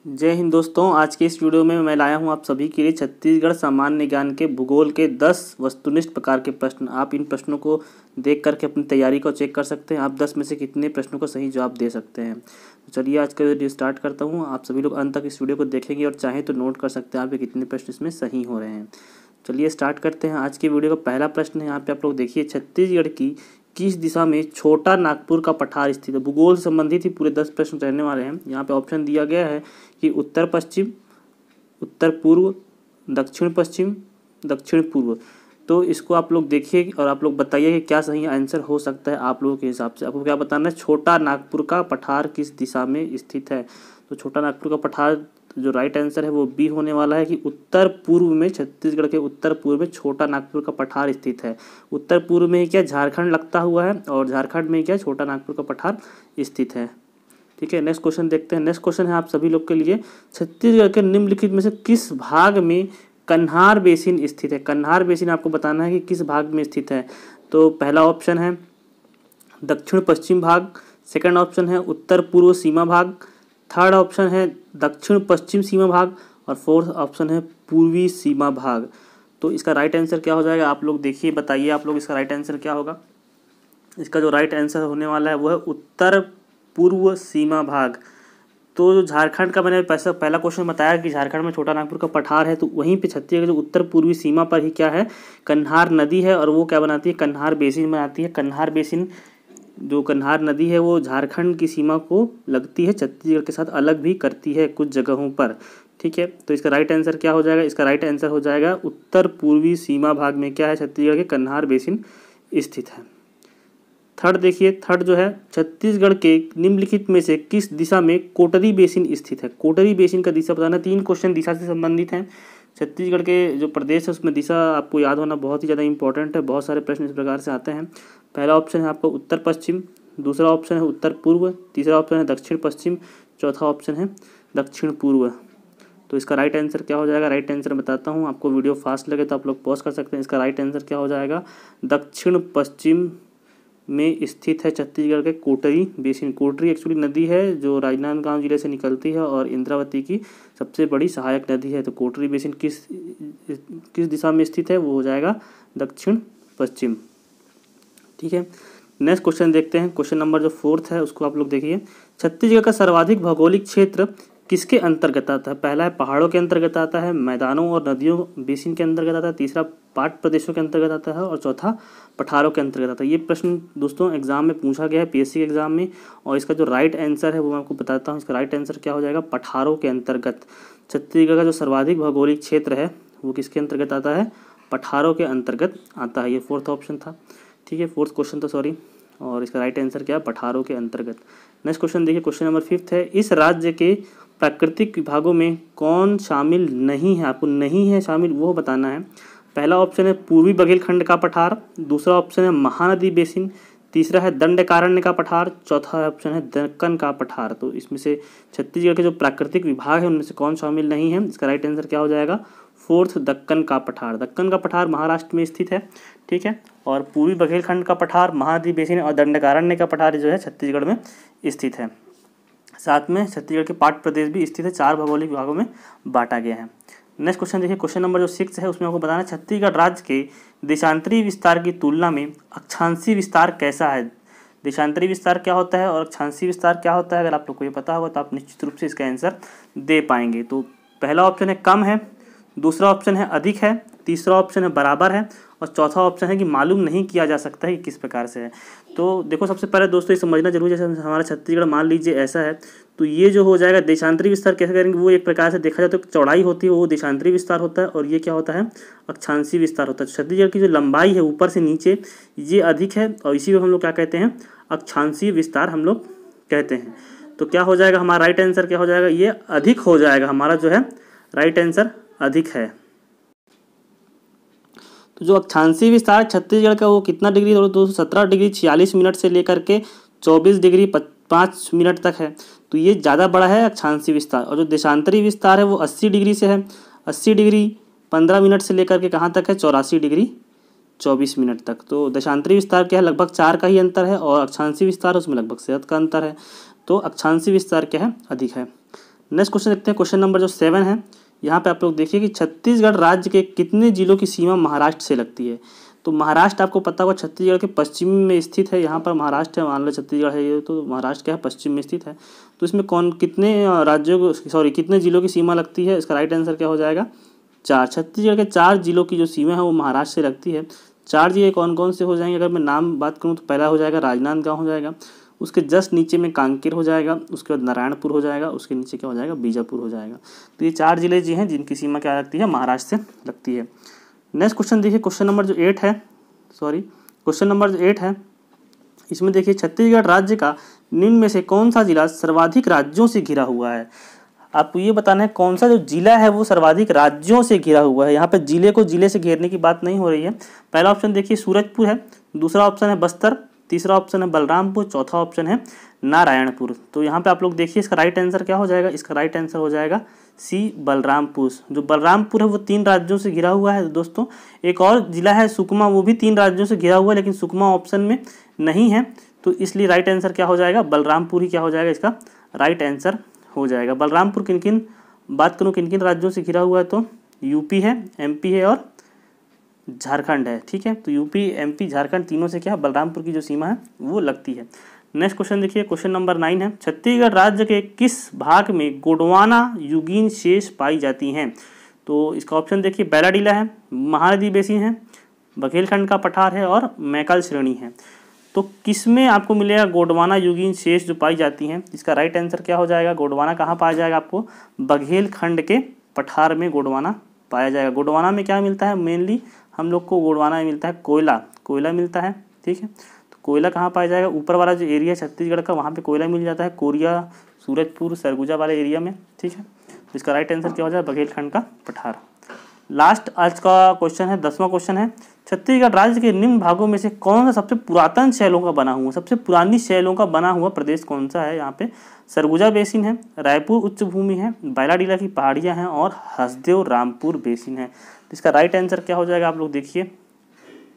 जय हिंद दोस्तों। आज के इस वीडियो में मैं लाया हूं आप सभी के लिए छत्तीसगढ़ सामान्य ज्ञान के भूगोल के 10 वस्तुनिष्ठ प्रकार के प्रश्न। आप इन प्रश्नों को देख करके अपनी तैयारी को चेक कर सकते हैं। आप 10 में से कितने प्रश्नों को सही जवाब दे सकते हैं। तो चलिए आज का वीडियो स्टार्ट करता हूँ। आप सभी लोग अंत तक इस वीडियो को देखेंगे और चाहें तो नोट कर सकते हैं आपके कितने प्रश्न इसमें सही हो रहे हैं। चलिए स्टार्ट करते हैं आज की वीडियो का पहला प्रश्न है। यहाँ पे आप लोग देखिए, छत्तीसगढ़ की किस दिशा में छोटा नागपुर का पठार स्थित है। भूगोल से संबंधित ही पूरे 10 प्रश्न रहने वाले हैं। यहाँ पे ऑप्शन दिया गया है कि उत्तर पश्चिम, उत्तर पूर्व, दक्षिण पश्चिम, दक्षिण पूर्व। तो इसको आप लोग देखिए और आप लोग बताइए कि क्या सही आंसर हो सकता है आप लोगों के हिसाब से। आपको क्या बताना है, छोटा नागपुर का पठार किस दिशा में स्थित है। तो छोटा नागपुर का पठार जो राइट आंसर है वो बी होने वाला है कि उत्तर पूर्व में, छत्तीसगढ़ के उत्तर पूर्व में छोटा नागपुर का पठार स्थित है। उत्तर पूर्व में ही क्या झारखंड लगता हुआ है और झारखंड में क्या छोटा नागपुर का पठार स्थित है। ठीक है, नेक्स्ट क्वेश्चन देखते हैं। नेक्स्ट क्वेश्चन है आप सभी लोग के लिए, छत्तीसगढ़ के निम्नलिखित में से किस भाग में कन्हार बेसिन स्थित है। कन्हार बेसिन आपको बताना है कि किस भाग में स्थित है। तो पहला ऑप्शन है दक्षिण पश्चिम भाग, सेकंड ऑप्शन है उत्तर पूर्व सीमा भाग, थर्ड ऑप्शन है दक्षिण पश्चिम सीमा भाग और फोर्थ ऑप्शन है पूर्वी सीमा भाग। तो इसका राइट आंसर क्या हो जाएगा आप लोग देखिए, बताइए आप लोग इसका राइट आंसर क्या होगा। इसका जो राइट आंसर होने वाला है वो है उत्तर पूर्व सीमा भाग। तो जो झारखंड का मैंने पहला क्वेश्चन बताया कि झारखंड में छोटा नागपुर का पठार है, तो वहीं पे छत्तीसगढ़ जो उत्तर पूर्वी सीमा पर ही क्या है, कन्हार नदी है और वो क्या बनाती है, कन्हार बेसिन बनाती है। कन्हार बेसिन जो कन्हार नदी है वो झारखंड की सीमा को लगती है, छत्तीसगढ़ के साथ अलग भी करती है कुछ जगहों पर। ठीक है, तो इसका राइट आंसर क्या हो जाएगा, इसका राइट आंसर हो जाएगा उत्तर पूर्वी सीमा भाग में क्या है, छत्तीसगढ़ के कन्हार बेसिन स्थित है। थर्ड देखिए, थर्ड जो है, छत्तीसगढ़ के निम्नलिखित में से किस दिशा में कोटरी बेसिन स्थित है। कोटरी बेसिन का दिशा बताना। 3 क्वेश्चन दिशा से संबंधित हैं। छत्तीसगढ़ के जो प्रदेश है उसमें दिशा आपको याद होना बहुत ही ज़्यादा इंपॉर्टेंट है। बहुत सारे प्रश्न इस प्रकार से आते हैं। पहला ऑप्शन है आपको उत्तर पश्चिम, दूसरा ऑप्शन है उत्तर पूर्व, तीसरा ऑप्शन है दक्षिण पश्चिम, चौथा ऑप्शन है दक्षिण पूर्व। तो इसका राइट आंसर क्या हो जाएगा, राइट आंसर बताता हूँ आपको। वीडियो फास्ट लगे तो आप लोग पॉज कर सकते हैं। इसका राइट आंसर क्या हो जाएगा, दक्षिण पश्चिम में स्थित है छत्तीसगढ़ के कोटरी बेसिन। कोटरी एक्चुअली नदी है जो राजनांदगांव जिले से निकलती है और इंद्रावती की सबसे बड़ी सहायक नदी है। तो कोटरी बेसिन किस दिशा में स्थित है, वो हो जाएगा दक्षिण पश्चिम। ठीक है, नेक्स्ट क्वेश्चन देखते हैं। क्वेश्चन नंबर जो 4 है उसको आप लोग देखिए, छत्तीसगढ़ का सर्वाधिक भौगोलिक क्षेत्र किसके अंतर्गत आता है। पहला है पहाड़ों के अंतर्गत आता है, मैदानों और नदियों बेसिन के अंतर्गत आता है, तीसरा पाट प्रदेशों के अंतर्गत आता है और चौथा पठारों के अंतर्गत आता है। ये प्रश्न दोस्तों एग्जाम में पूछा गया है, पीएससी के एग्जाम में, और इसका जो राइट आंसर है वो मैं आपको बताता हूँ। इसका राइट आंसर क्या हो जाएगा, पठारों के अंतर्गत। छत्तीसगढ़ का जो सर्वाधिक भौगोलिक क्षेत्र है वो किसके अंतर्गत आता है, पठारों के अंतर्गत आता है। ये 4th ऑप्शन था। ठीक है, 4th क्वेश्चन था, सॉरी। और इसका राइट आंसर क्या है, पठारों के अंतर्गत। नेक्स्ट क्वेश्चन देखिए, क्वेश्चन नंबर 5 है, इस राज्य के प्राकृतिक विभागों में कौन शामिल नहीं है। आपको नहीं है शामिल वो बताना है। पहला ऑप्शन है पूर्वी बघेलखंड का पठार, दूसरा ऑप्शन है महानदी बेसिन, तीसरा है दंडकारण्य का पठार, चौथा ऑप्शन है दक्कन का पठार। तो इसमें से छत्तीसगढ़ के जो प्राकृतिक विभाग है उनमें से कौन शामिल नहीं है। इसका राइट आंसर क्या हो जाएगा, 4th दक्कन का पठार। दक्कन का पठार महाराष्ट्र में स्थित है। ठीक है, और पूर्वी बघेलखंड का पठार, महानदी बेसिन और दंडकारण्य का पठार जो है छत्तीसगढ़ में स्थित है। साथ में छत्तीसगढ़ के पाट प्रदेश भी स्थित है। 4 भौगोलिक विभागों में बांटा गया है। नेक्स्ट क्वेश्चन देखिए, क्वेश्चन नंबर जो 6 है उसमें आपको बताना है, छत्तीसगढ़ राज्य के देशांतरी विस्तार की तुलना में अक्षांशीय विस्तार कैसा है। देशांतरी विस्तार क्या होता है और अक्षांशीय विस्तार क्या होता है, अगर आप लोग को ये पता होगा तो आप निश्चित रूप से इसका आंसर दे पाएंगे। तो पहला ऑप्शन है कम है, दूसरा ऑप्शन है अधिक है, तीसरा ऑप्शन है बराबर है और चौथा ऑप्शन है कि मालूम नहीं किया जा सकता है कि किस प्रकार से है। तो देखो, सबसे पहले दोस्तों ये समझना जरूरी है, जैसे हमारा छत्तीसगढ़ मान लीजिए ऐसा है, तो ये जो हो जाएगा देशांतरी विस्तार कैसे करेंगे, वो एक प्रकार से देखा जाए तो चौड़ाई होती है वो देशांतरी विस्तार होता है और ये क्या होता है, अक्षांशीय विस्तार होता है। छत्तीसगढ़ की जो लंबाई है ऊपर से नीचे ये अधिक है और इसी को हम लोग क्या कहते हैं, अक्षांशीय विस्तार हम लोग कहते हैं। तो क्या हो जाएगा हमारा राइट आंसर क्या हो जाएगा, ये अधिक हो जाएगा। हमारा जो है राइट आंसर अधिक है। तो जो अक्षांशीय विस्तार छत्तीसगढ़ का वो कितना डिग्री, 217 डिग्री 46 मिनट से लेकर के 24 डिग्री 5 मिनट तक है। तो ये ज़्यादा बड़ा है अक्षांशीय विस्तार। और जो देशांतरी विस्तार है वो 80 डिग्री से है, 80 डिग्री 15 मिनट से लेकर के कहाँ तक है, 84 डिग्री 24 मिनट तक। तो देशांतरी विस्तार क्या है, लगभग 4 का ही अंतर है और अक्षांशीय विस्तार उसमें लगभग 7 का अंतर है। तो अक्षांशीय विस्तार क्या है, अधिक है। नेक्स्ट क्वेश्चन देखते हैं, क्वेश्चन नंबर जो 7 है। यहाँ पे आप लोग देखिए कि छत्तीसगढ़ राज्य के कितने जिलों की सीमा महाराष्ट्र से लगती है। तो महाराष्ट्र आपको पता होगा छत्तीसगढ़ के पश्चिम में स्थित है। यहाँ पर महाराष्ट्र है, मान लो छत्तीसगढ़ है ये, तो महाराष्ट्र क्या है, पश्चिम में स्थित है। तो इसमें कितने राज्यों को कितने जिलों की सीमा लगती है, इसका राइट आंसर क्या हो जाएगा, 4। छत्तीसगढ़ के 4 जिलों की जो सीमा है वो महाराष्ट्र से लगती है। 4 जिले कौन कौन से हो जाएंगे, अगर मैं नाम बात करूँ तो पहला हो जाएगा राजनांदगांव हो जाएगा, उसके जस्ट नीचे में कांकेर हो जाएगा, उसके बाद नारायणपुर हो जाएगा, उसके नीचे क्या हो जाएगा, बीजापुर हो जाएगा। तो ये 4 जिले जी हैं जिनकी सीमा क्या लगती है, महाराष्ट्र से लगती है। नेक्स्ट क्वेश्चन देखिए, क्वेश्चन नंबर जो 8 है, क्वेश्चन नंबर जो 8 है, इसमें देखिए छत्तीसगढ़ राज्य का निम्न में से कौन सा जिला सर्वाधिक राज्यों से घिरा हुआ है। आपको ये बताना है कौन सा जो जिला है वो सर्वाधिक राज्यों से घिरा हुआ है। यहाँ पे जिले को जिले से घेरने की बात नहीं हो रही है। पहला ऑप्शन देखिए सूरजपुर है, दूसरा ऑप्शन है बस्तर, तीसरा ऑप्शन है बलरामपुर, चौथा ऑप्शन है नारायणपुर। तो यहाँ पे आप लोग देखिए इसका राइट आंसर क्या हो जाएगा, इसका राइट आंसर हो जाएगा सी बलरामपुर। जो बलरामपुर है वो 3 राज्यों से घिरा हुआ है दोस्तों। एक और जिला है सुकमा, वो भी 3 राज्यों से घिरा हुआ है, लेकिन सुकमा ऑप्शन में नहीं है, तो इसलिए राइट आंसर क्या हो जाएगा, बलरामपुर ही क्या हो जाएगा, इसका राइट आंसर हो जाएगा। बलरामपुर किन किन बात करूँ किन किन राज्यों से घिरा हुआ है, तो यूपी है, एमपी है और झारखंड है। ठीक है, तो यूपी, एमपी, झारखंड तीनों से क्या बलरामपुर की जो सीमा है वो लगती है। नेक्स्ट क्वेश्चन देखिए, क्वेश्चन नंबर 9 है, छत्तीसगढ़ राज्य के किस भाग में गोंडवाना युगीन शेष पाई जाती हैं। तो इसका ऑप्शन देखिए बैलाडीला है, महानदी बेसिन है, बघेलखंड का पठार है और मैकल श्रेणी है। तो किसमें आपको मिलेगा गोंडवाना युगीन शेष जो पाई जाती हैं, इसका राइट आंसर क्या हो जाएगा, गोंडवाना कहाँ पाया जाएगा, आपको बघेलखंड के पठार में गोंडवाना पाया जाएगा। गोंडवाना में क्या मिलता है, मेनली हम लोग को गोंडवाना में मिलता है कोयला मिलता है। ठीक है, तो कोयला कहाँ पाया जाएगा, ऊपर वाला जो एरिया छत्तीसगढ़ का वहाँ पे कोयला मिल जाता है, कोरिया, सूरजपुर, सरगुजा वाले एरिया में। ठीक है, तो इसका राइट आंसर क्या हो जाएगा, बघेलखंड का पठार। लास्ट आज का क्वेश्चन है, 10वां क्वेश्चन है, छत्तीसगढ़ राज्य के निम्न भागों में से कौन सा सबसे पुरातन शैलों का बना हुआ, सबसे पुरानी शैलों का बना हुआ प्रदेश कौन सा है। यहाँ पे सरगुजा बेसिन है, रायपुर उच्च भूमि है, बैलाडीला की पहाड़ियाँ हैं और हसदेव रामपुर बेसिन है। तो इसका राइट आंसर क्या हो जाएगा, आप लोग देखिए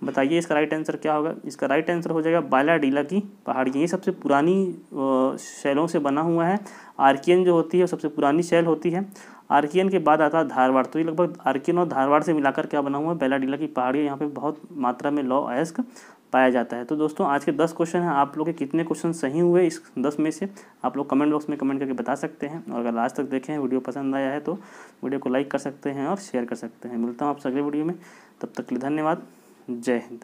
बताइए इसका राइट आंसर क्या होगा। इसका राइट आंसर हो जाएगा बैलाडीला की पहाड़ियाँ। ये सबसे पुरानी शैलों से बना हुआ है। आर्कियन जो होती है सबसे पुरानी शैल होती है। आर्कियन के बाद आता है धारवाड़, तो ये लगभग आर्कियन और धारवाड़ से मिलाकर क्या बना हुआ है, बैलाडीला की पहाड़ियाँ। यहाँ पे बहुत मात्रा में लौह अयस्क पाया जाता है। तो दोस्तों आज के 10 क्वेश्चन हैं, आप लोग के कितने क्वेश्चन सही हुए इस 10 में से आप लोग कमेंट बॉक्स में कमेंट करके बता सकते हैं। और अगर आज तक देखें हैं, वीडियो पसंद आया है तो वीडियो को लाइक कर सकते हैं और शेयर कर सकते हैं। मिलता हूँ आपसे अगले वीडियो में, तब तक के लिए धन्यवाद। जय हिंद।